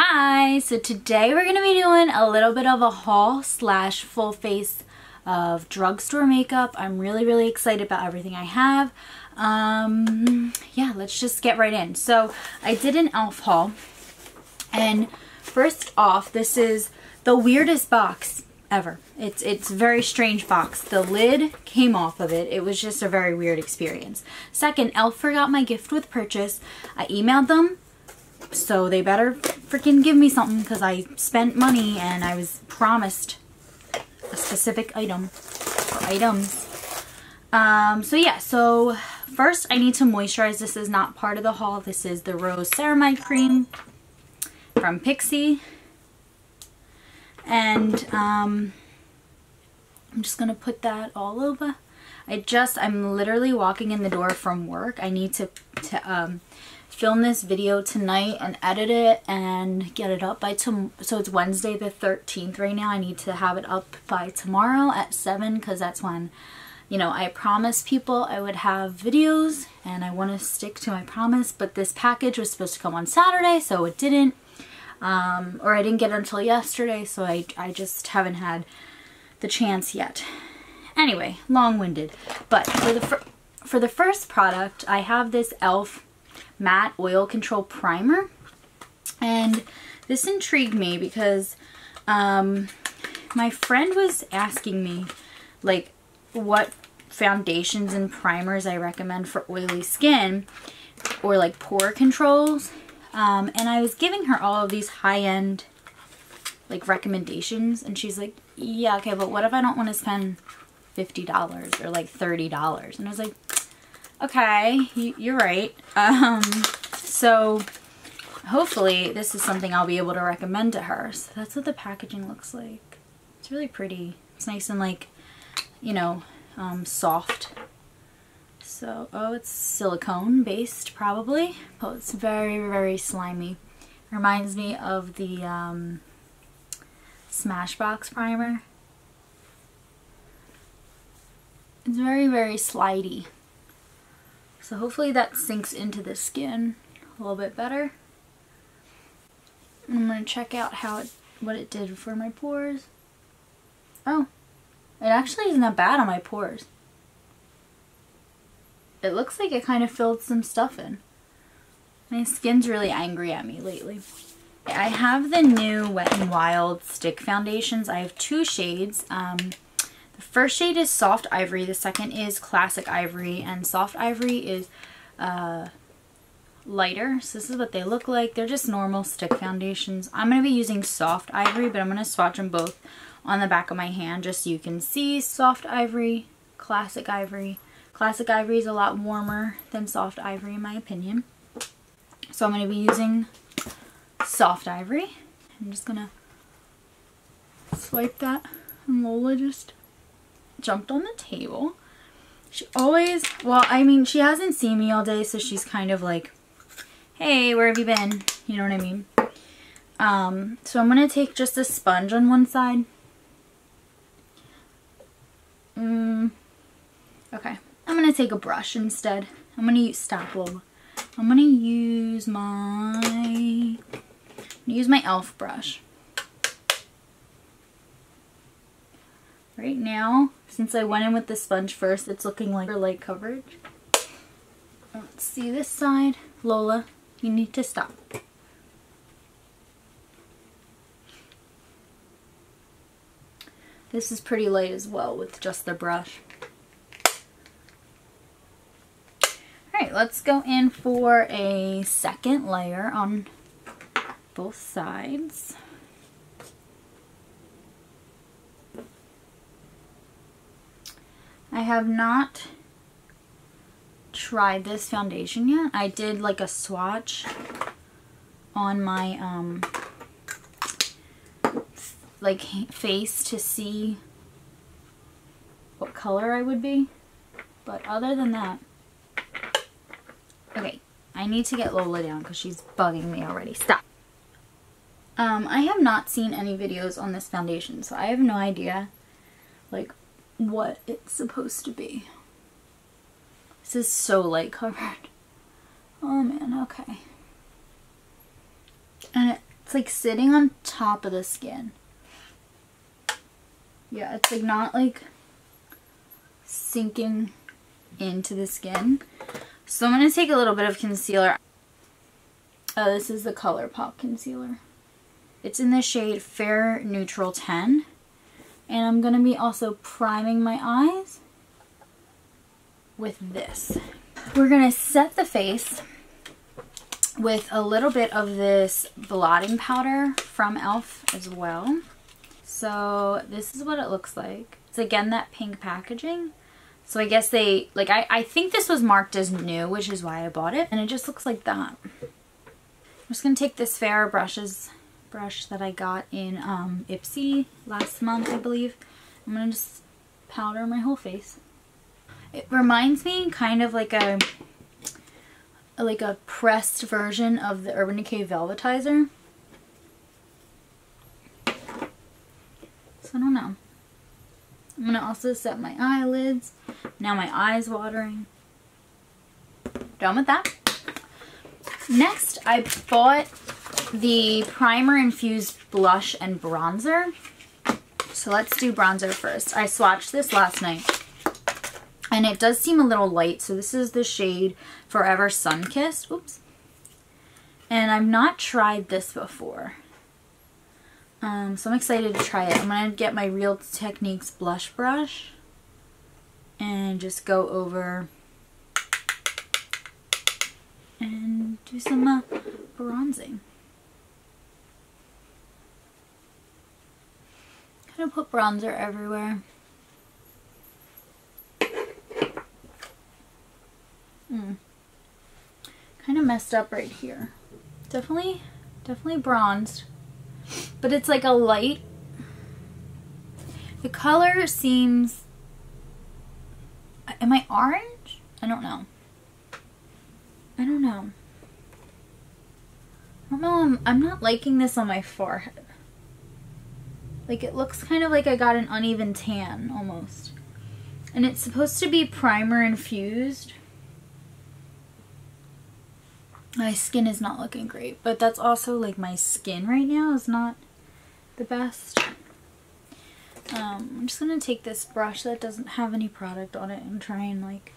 Hi, so today we're going to be doing a little bit of a haul slash full face of drugstore makeup. I'm really excited about everything I have. Yeah, let's just get right in. So I did an e.l.f. haul, and first off, this is the weirdest box ever. It's a very strange box. The lid came off of it. It was just a very weird experience. Second, e.l.f. forgot my gift with purchase. I emailed them, so they better freaking give me something because I spent money and I was promised a specific item or items. So yeah, so first I need to moisturize. This is not part of the haul. This is the Rose Ceramide Cream from Pixi. And I'm just going to put that all over. I'm literally walking in the door from work. I need to film this video tonight and edit it and get it up by tomorrow. So it's Wednesday the 13th right now. I need to have it up by tomorrow at 7 because that's when, you know, I promised people I would have videos and I want to stick to my promise. But this package was supposed to come on Saturday, so it didn't. Or I didn't get it until yesterday, so I just haven't had the chance yet. Anyway, long-winded. But for the first product, I have this e.l.f. Matte Oil Control Primer. And this intrigued me because my friend was asking me, like, what foundations and primers I recommend for oily skin or, like, pore controls. And I was giving her all of these high-end, like, recommendations, and she's like, yeah, okay, but what if I don't want to spend $50 or, like, $30? And I was like, okay, you're right. So hopefully this is something I'll be able to recommend to her. So that's what the packaging looks like. It's really pretty. It's nice and, like, you know, soft. So, oh, it's silicone based probably. Oh, it's very slimy. Reminds me of the Smashbox primer. It's very slidey. So hopefully that sinks into the skin a little bit better. And I'm going to check out what it did for my pores. Oh, it actually isn't that bad on my pores. It looks like it kind of filled some stuff in. My skin's really angry at me lately. I have the new WetNWild stick foundations. I have two shades. The first shade is Soft Ivory. The second is Classic Ivory. And Soft Ivory is lighter. So this is what they look like. They're just normal stick foundations. I'm going to be using Soft Ivory, but I'm going to swatch them both on the back of my hand just so you can see Soft Ivory, Classic Ivory. Classic Ivory is a lot warmer than Soft Ivory in my opinion. So I'm going to be using Soft Ivory. I'm just going to swipe that. And Lola just jumped on the table. She always, well, I mean, she hasn't seen me all day, so she's kind of like, hey, where have you been? You know what I mean? So I'm going to take just a sponge on one side. Okay. I'm going to take a brush instead. I'm going to use, stop, Lola. I'm going to use my e.l.f. brush. Right now, since I went in with the sponge first, it's looking like for light coverage. Let's see this side. Lola, you need to stop. This is pretty light as well with just the brush. Alright, let's go in for a second layer on both sides. I have not tried this foundation yet. I did like a swatch on my like face to see what color I would be, but other than that, okay, I need to get Lola down because she's bugging me already. Stop. I have not seen any videos on this foundation, so I have no idea like what it's supposed to be. This is so light covered. Oh man, okay. And It's like sitting on top of the skin. Yeah, it's like not like sinking into the skin. So I'm going to take a little bit of concealer. This is the Colourpop concealer. It's in the shade Fair Neutral 10. And I'm going to be also priming my eyes with this. We're going to set the face with a little bit of this blotting powder from e.l.f. as well. So this is what it looks like. It's again that pink packaging. So I guess they, like, I think this was marked as new, which is why I bought it. And it just looks like that. I'm just going to take this Fair brush that I got in Ipsy last month, I believe. I'm going to just powder my whole face. It reminds me kind of like a pressed version of the Urban Decay Velvetizer. So I don't know. I'm going to also set my eyelids. Now my eye's watering. Done with that. Next, I bought the Primer Infused Blush and Bronzer. So let's do bronzer first. I swatched this last night. And it does seem a little light. So this is the shade Forever Sunkissed. Oops. And I've not tried this before. So I'm excited to try it. I'm going to get my Real Techniques blush brush and just go over and do some bronzing. Kind of put bronzer everywhere. Kind of messed up right here. Definitely bronzed. But it's like a light. The color seems... Am I orange? I don't know. I don't know. I'm not liking this on my forehead. Like, it looks kind of like I got an uneven tan almost. And it's supposed to be primer infused. My skin is not looking great, but that's also like my skin right now is not the best. I'm just going to take this brush that doesn't have any product on it and try and like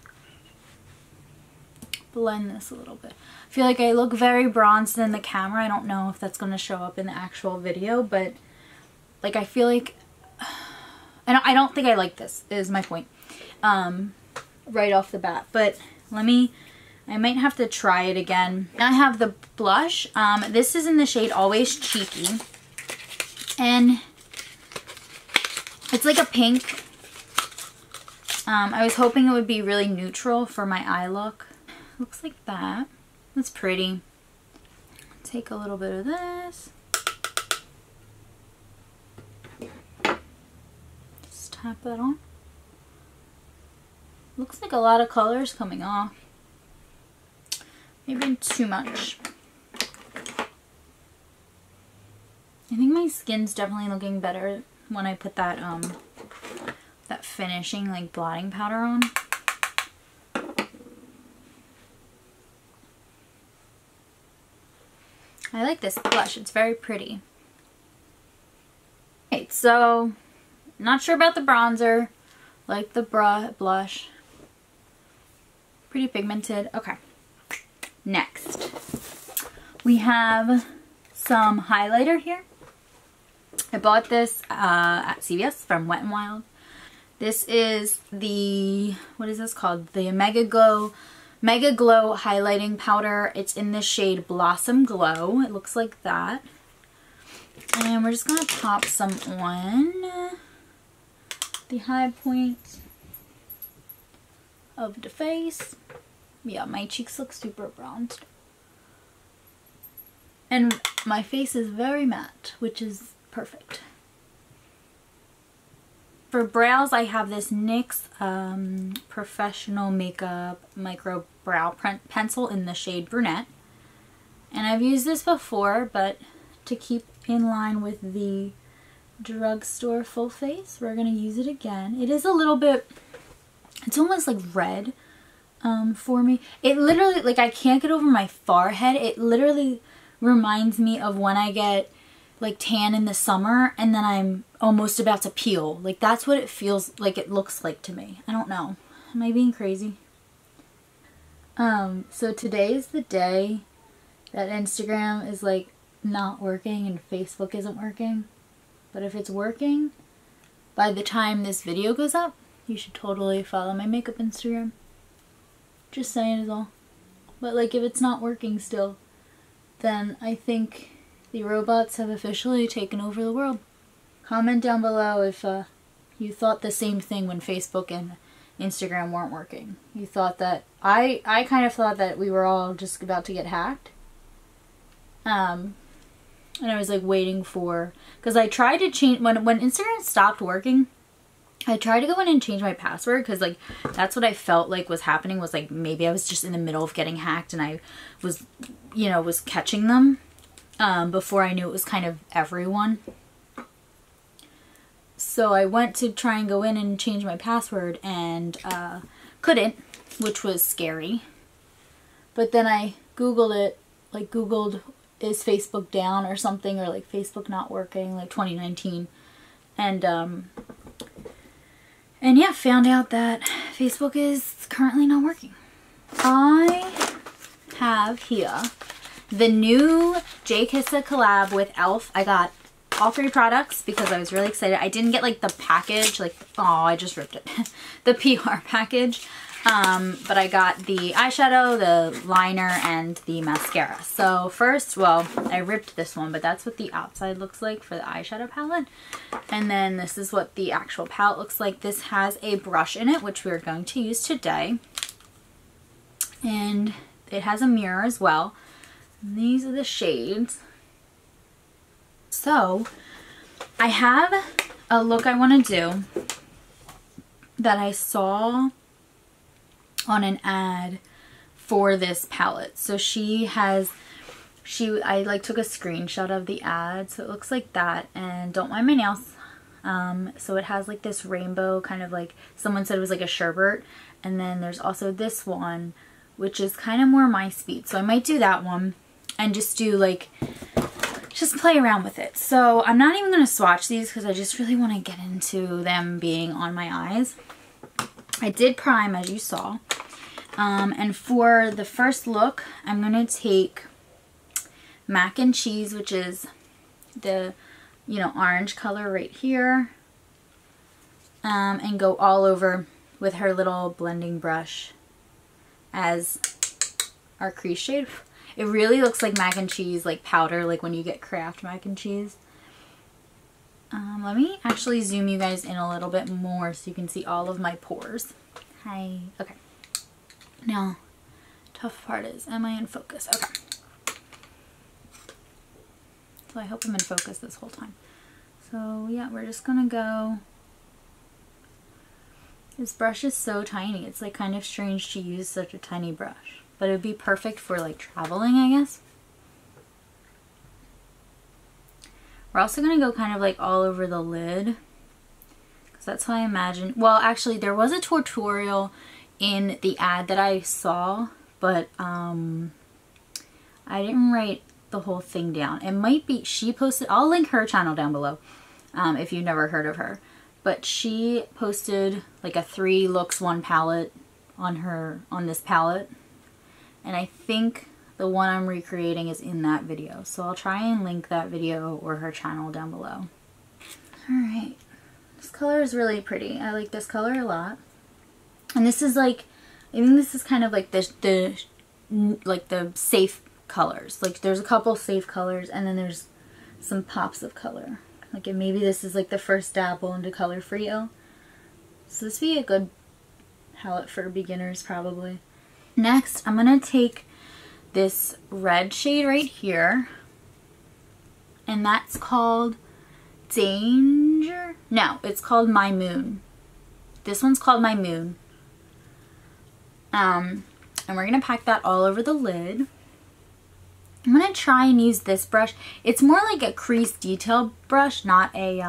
blend this a little bit. I feel like I look very bronzed in the camera. I don't know if that's going to show up in the actual video, but like I feel like I don't think I like this is my point right off the bat, but I might have to try it again. I have the blush. This is in the shade Always Cheeky. And it's like a pink. I was hoping it would be really neutral for my eye look. Looks like that. That's pretty. Take a little bit of this. Just tap that on. Looks like a lot of colors coming off. Maybe too much. I think my skin's definitely looking better when I put that that finishing like blotting powder on. I like this blush. It's very pretty. Okay, so not sure about the bronzer. Like the blush. Pretty pigmented. Okay. Next, we have some highlighter here. I bought this at CVS from WetNWild. This is the, what is this called? The Megaglo highlighting powder. It's in the shade Blossom Glow. It looks like that. And we're just going to pop some on the high point of the face. Yeah, my cheeks look super bronzed. And my face is very matte, which is perfect. For brows, I have this NYX Professional Makeup Micro Brow Pencil in the shade Brunette. And I've used this before, but to keep in line with the Drugstore Full Face, we're going to use it again. It is a little bit, it's almost like red. For me. It literally, like I can't get over my forehead. It literally reminds me of when I get like tan in the summer and then I'm almost about to peel. Like that's what it feels like, it looks like to me. I don't know. Am I being crazy? So today is the day that Instagram is like not working and Facebook isn't working. But if it's working, by the time this video goes up, you should totally follow my makeup Instagram. Just saying is all. But like if it's not working still, then I think the robots have officially taken over the world. Comment down below if you thought the same thing when Facebook and Instagram weren't working. You thought that, I kind of thought that we were all just about to get hacked. And I was like waiting for, because I tried to change, when Instagram stopped working, I tried to go in and change my password because like that's what I felt like was happening, was like maybe I was just in the middle of getting hacked and I was, you know, was catching them before I knew it was kind of everyone. So I went to try and go in and change my password and couldn't, which was scary. But then I Googled it, like Googled is Facebook down or something, or like Facebook not working, like 2019. And yeah, found out that Facebook is currently not working. I have here the new Jkissa collab with e.l.f. I got all 3 products because I was really excited. I didn't get like the package, like, oh, I just ripped it. The PR package. But I got the eyeshadow, the liner, and the mascara. So first, well, I ripped this one, but that's what the outside looks like for the eyeshadow palette. And then this is what the actual palette looks like. This has a brush in it, which we're going to use today. And it has a mirror as well. And these are the shades. So I have a look I want to do that I saw on an ad for this palette. So I like took a screenshot of the ad, so it looks like that, and don't mind my nails. So it has like this rainbow kind of, like someone said it was like a sherbet, and then there's also this one which is kind of more my speed, so I might do that one and just do like, just play around with it. So I'm not even going to swatch these because I just really want to get into them being on my eyes. I did prime, as you saw. And for the first look, I'm going to take Mac and Cheese, which is the, you know, orange color right here. And go all over with her little blending brush as our crease shade. It really looks like mac and cheese, like powder, like when you get Kraft mac and cheese. Let me actually zoom you guys in a little bit more so you can see all of my pores. Hi. Okay. Now, tough part is, am I in focus? Okay. So I hope I'm in focus this whole time. So yeah, we're just gonna go. This brush is so tiny. It's like kind of strange to use such a tiny brush. But it would be perfect for like traveling, I guess. We're also going to go kind of like all over the lid. Because that's how I imagine. Well, actually, there was a tutorial in the ad that I saw. But I didn't write the whole thing down. It might be, she posted, I'll link her channel down below if you've never heard of her. But she posted like a 3 looks 1 palette on this palette. And I think the one I'm recreating is in that video. So I'll try and link that video or her channel down below. Alright. This color is really pretty. I like this color a lot. And this is like, I think this is kind of like the safe colors. Like there's a couple safe colors and then there's some pops of color. Like maybe this is like the first dabble into color for you. So this would be a good palette for beginners probably. Next, I'm going to take this red shade right here, and that's called Danger? No, it's called My Moon. This one's called My Moon. And we're going to pack that all over the lid. I'm going to try and use this brush. It's more like a crease detail brush, not a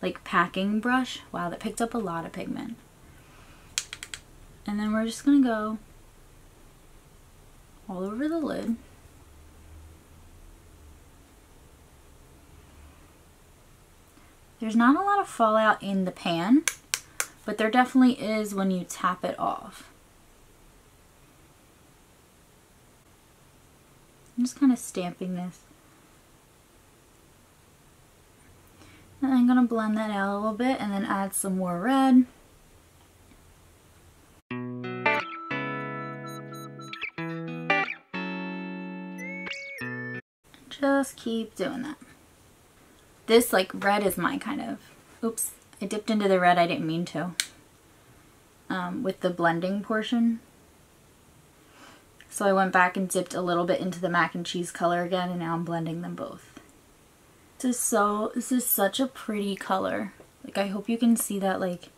like packing brush. Wow, that picked up a lot of pigment. And then we're just going to go all over the lid. There's not a lot of fallout in the pan, but there definitely is when you tap it off. I'm just kind of stamping this. And I'm going to blend that out a little bit and then add some more red. Just keep doing that. This like red is my kind of, oops, I dipped into the red, I didn't mean to, with the blending portion. So I went back and dipped a little bit into the mac and cheese color again, and now I'm blending them both. This is such a pretty color. Like, I hope you can see that. Like,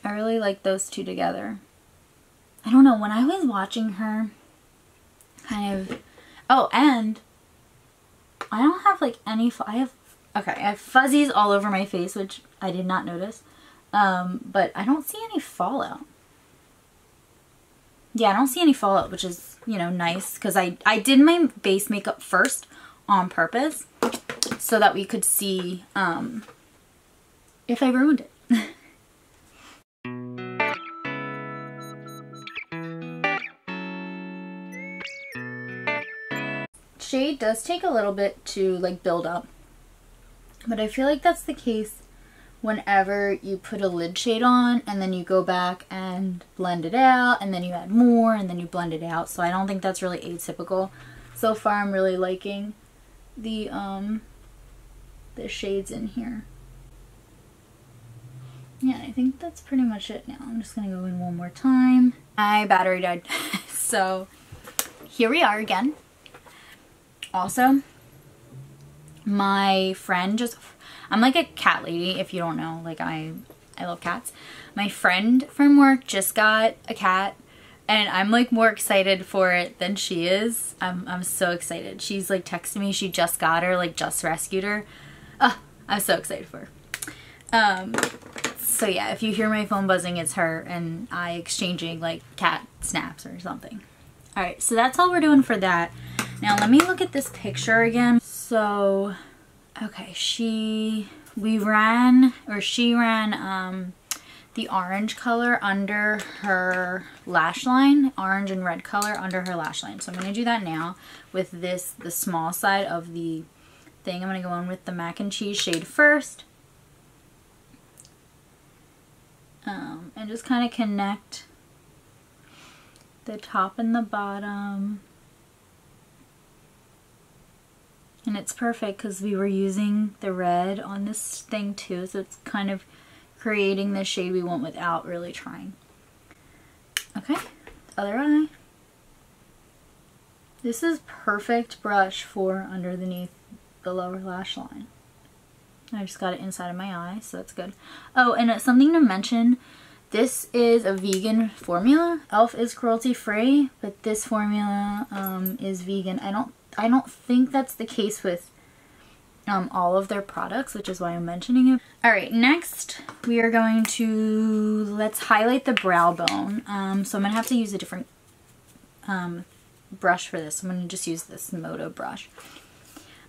I really like those two together. I don't know, when I was watching her, kind of, oh, and I don't have like any, I have fuzzies all over my face, which I did not notice, but I don't see any fallout. Yeah, I don't see any fallout, which is, you know, nice, because I did my base makeup first on purpose so that we could see if I ruined it. Shade does take a little bit to like build up, but I feel like that's the case whenever you put a lid shade on and then you go back and blend it out and then you add more and then you blend it out. So I don't think that's really atypical. So far I'm really liking the shades in here. Yeah, I think that's pretty much it now. I'm just gonna go in one more time. My battery died. So here we are again. Also, my friend just, I'm like a cat lady, if you don't know, like I love cats. My friend from work just got a cat, and I'm like more excited for it than she is. I'm so excited. She's like texting me, she just got her, like just rescued her. I'm so excited for her. So yeah, if you hear my phone buzzing, it's her and I exchanging like cat snaps or something. Alright, so that's all we're doing for that. Now let me look at this picture again. So, okay, she ran the orange color under her lash line, orange and red color under her lash line. So I'm going to do that now with this, the small side of the thing. I'm going to go in with the mac and cheese shade first. And just kind of connect the top and the bottom. And it's perfect because we were using the red on this thing too, so it's kind of creating the shade we want without really trying. Okay, other eye. This is perfect brush for underneath the lower lash line. I just got it inside of my eye, so that's good. Oh, and something to mention, this is a vegan formula. e.l.f. is cruelty free, but this formula is vegan. I don't think that's the case with all of their products, which is why I'm mentioning it. Alright, next we are going to, let's highlight the brow bone. So I'm going to have to use a different brush for this. I'm going to just use this Moto brush.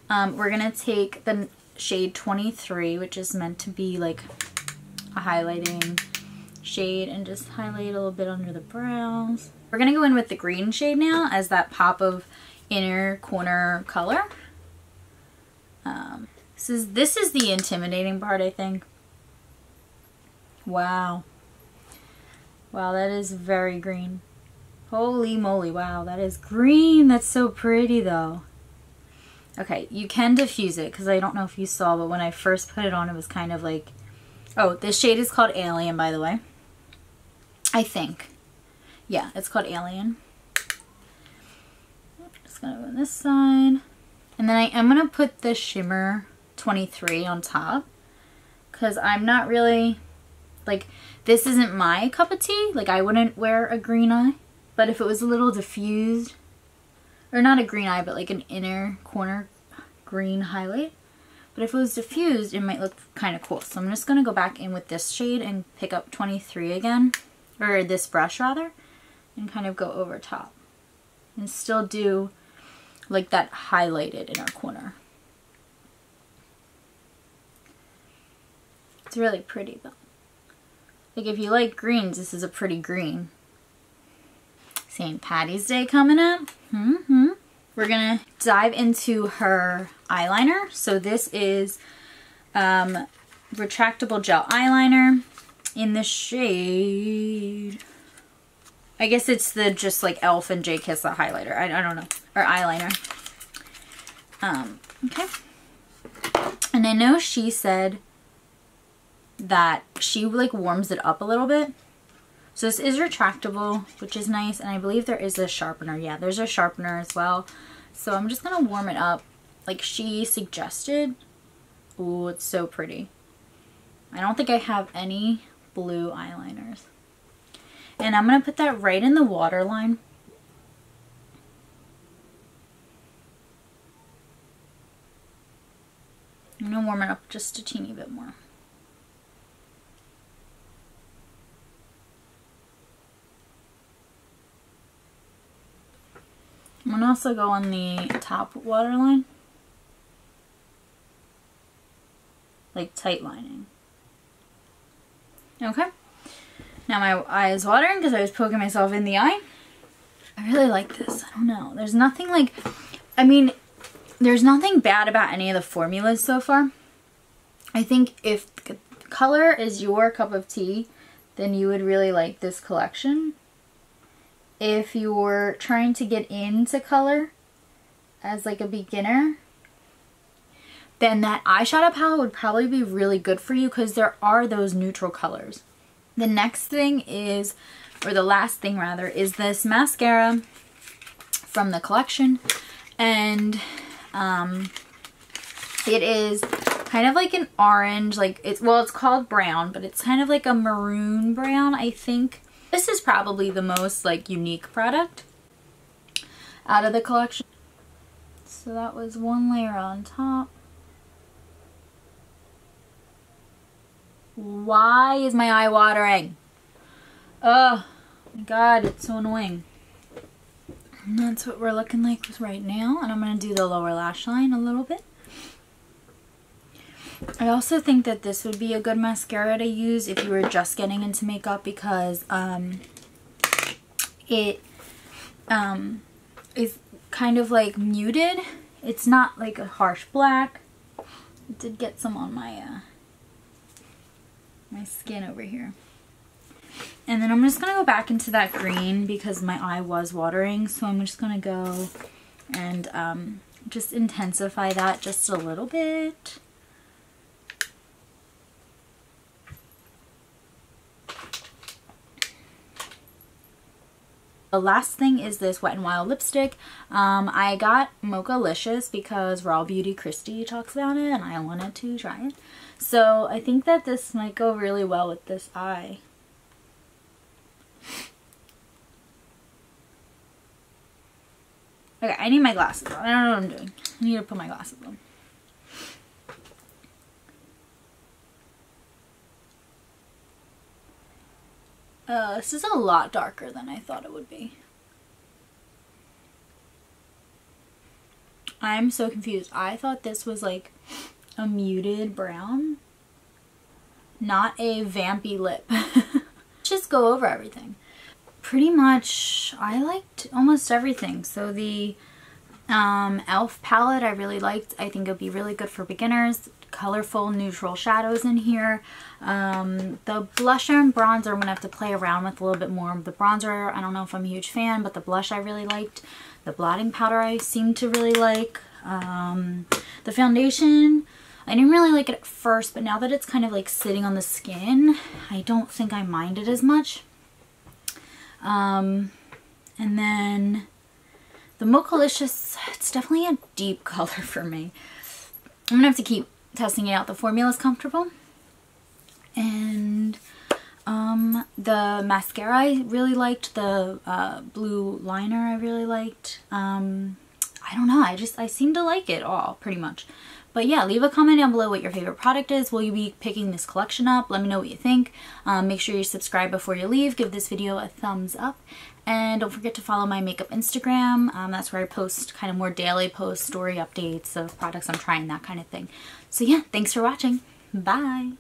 We're going to take the shade 23, which is meant to be like a highlighting shade, and just highlight a little bit under the brows. We're going to go in with the green shade now as that pop of inner corner color. This is the intimidating part, I think. Wow. Wow, that is very green. Holy moly, wow, that is green. That's so pretty though. Okay, you can diffuse it because I don't know if you saw, but when I first put it on, it was kind of like, oh, this shade is called Alien, by the way. I think. Yeah, it's called Alien. Just gonna go on this side. And then I am gonna put the shimmer 23 on top because I'm not really, like, this isn't my cup of tea. Like, I wouldn't wear a green eye, but if it was a little diffused, or not a green eye, but like an inner corner green highlight. But if it was diffused, it might look kind of cool. So I'm just gonna go back in with this shade and pick up 23 again, or this brush rather, and kind of go over top and still do like that highlighted inner corner. It's really pretty though. Like if you like greens, this is a pretty green. St. Patty's Day coming up. We're gonna dive into her eyeliner. So this is retractable gel eyeliner in the shade, I guess it's the just like Elf and Jkissa highlighter. I don't know, or eyeliner. Okay. And I know she said that she like warms it up a little bit. So this is retractable, which is nice. And I believe there is a sharpener. Yeah, there's a sharpener as well. So I'm just going to warm it up like she suggested. Ooh, it's so pretty. I don't think I have any blue eyeliners. And I'm going to put that right in the waterline. I'm going to warm it up just a teeny bit more. I'm going to also go on the top waterline. Like tight lining. Okay. Now my eye is watering because I was poking myself in the eye. I really like this. I don't know. There's nothing like, I mean, there's nothing bad about any of the formulas so far. I think if color is your cup of tea, then you would really like this collection. If you're trying to get into color as like a beginner, then that eyeshadow palette would probably be really good for you because there are those neutral colors. The next thing is, or the last thing rather, is this mascara from the collection. And it is kind of like an orange, like it's, well, it's called brown, but it's kind of like a maroon brown, I think. This is probably the most like unique product out of the collection. So that was one layer on top. Why is my eye watering? Oh my god, it's so annoying. And that's what we're looking like right now. And I'm going to do the lower lash line a little bit. I also think that this would be a good mascara to use if you were just getting into makeup because it is kind of like muted. It's not like a harsh black. It did get some on my my skin over here. And then I'm just going to go back into that green because my eye was watering. So I'm just going to go and just intensify that just a little bit. The last thing is this Wet n Wild lipstick. I got Mochalicious because Raw Beauty Christy talks about it and I wanted to try it. So I think that this might go really well with this eye. Okay, I need my glasses on. I don't know what I'm doing. I need to put my glasses on. This is a lot darker than I thought it would be. I'm so confused. I thought this was like a muted brown, not a vampy lip. Just go over everything. Pretty much, I liked almost everything. So the e.l.f. palette I really liked. I think it would be really good for beginners. Colorful neutral shadows in here. The blusher and bronzer I'm going to have to play around with a little bit more. The bronzer, I don't know if I'm a huge fan, but the blush I really liked. The blotting powder I seem to really like. The foundation, I didn't really like it at first, but now that it's kind of like sitting on the skin, I don't think I mind it as much. And then the Mochalicious, it's definitely a deep color for me. I'm going to have to keep testing it out. The formula is comfortable. And the mascara I really liked. The blue liner I really liked. I don't know. I seem to like it all pretty much. But yeah, leave a comment down below what your favorite product is. Will you be picking this collection up? Let me know what you think. Make sure you subscribe before you leave. Give this video a thumbs up. And don't forget to follow my makeup Instagram. That's where I post kind of more daily posts, story updates of products I'm trying, that kind of thing. So yeah, thanks for watching. Bye.